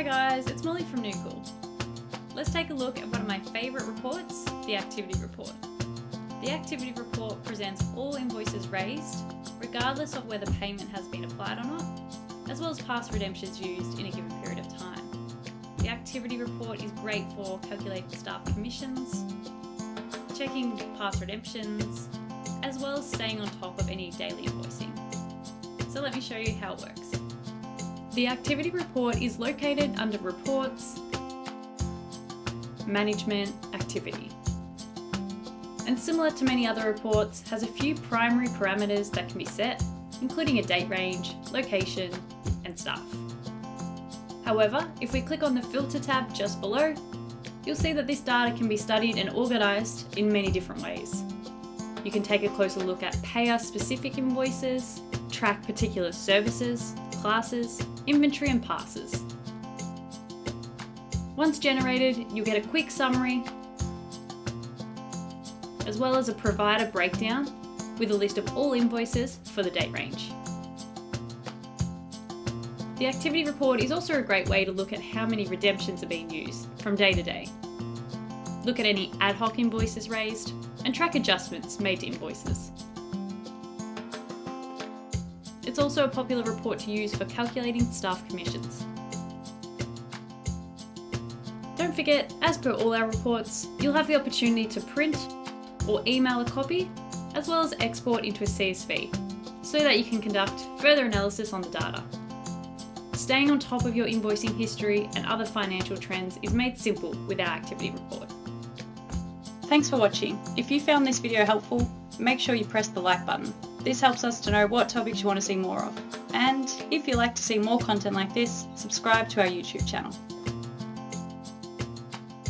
Hi guys, it's Molly from Nookal. Let's take a look at one of my favourite reports, the activity report. The activity report presents all invoices raised, regardless of whether payment has been applied or not, as well as past redemptions used in a given period of time. The activity report is great for calculating staff commissions, checking past redemptions, as well as staying on top of any daily invoicing. So let me show you how it works. The activity report is located under Reports, Management, Activity. And similar to many other reports, has a few primary parameters that can be set, including a date range, location, and staff. However, if we click on the Filter tab just below, you'll see that this data can be studied and organised in many different ways. You can take a closer look at payer-specific invoices, track particular services, classes, inventory and passes. Once generated, you'll get a quick summary, as well as a provider breakdown with a list of all invoices for the date range. The activity report is also a great way to look at how many redemptions are being used from day to day. Look at any ad hoc invoices raised and track adjustments made to invoices. It's also a popular report to use for calculating staff commissions. Don't forget, as per all our reports, you'll have the opportunity to print or email a copy, as well as export into a CSV, so that you can conduct further analysis on the data. Staying on top of your invoicing history and other financial trends is made simple with our activity report. Thanks for watching. If you found this video helpful, make sure you press the like button. This helps us to know what topics you want to see more of. And if you'd like to see more content like this, subscribe to our YouTube channel.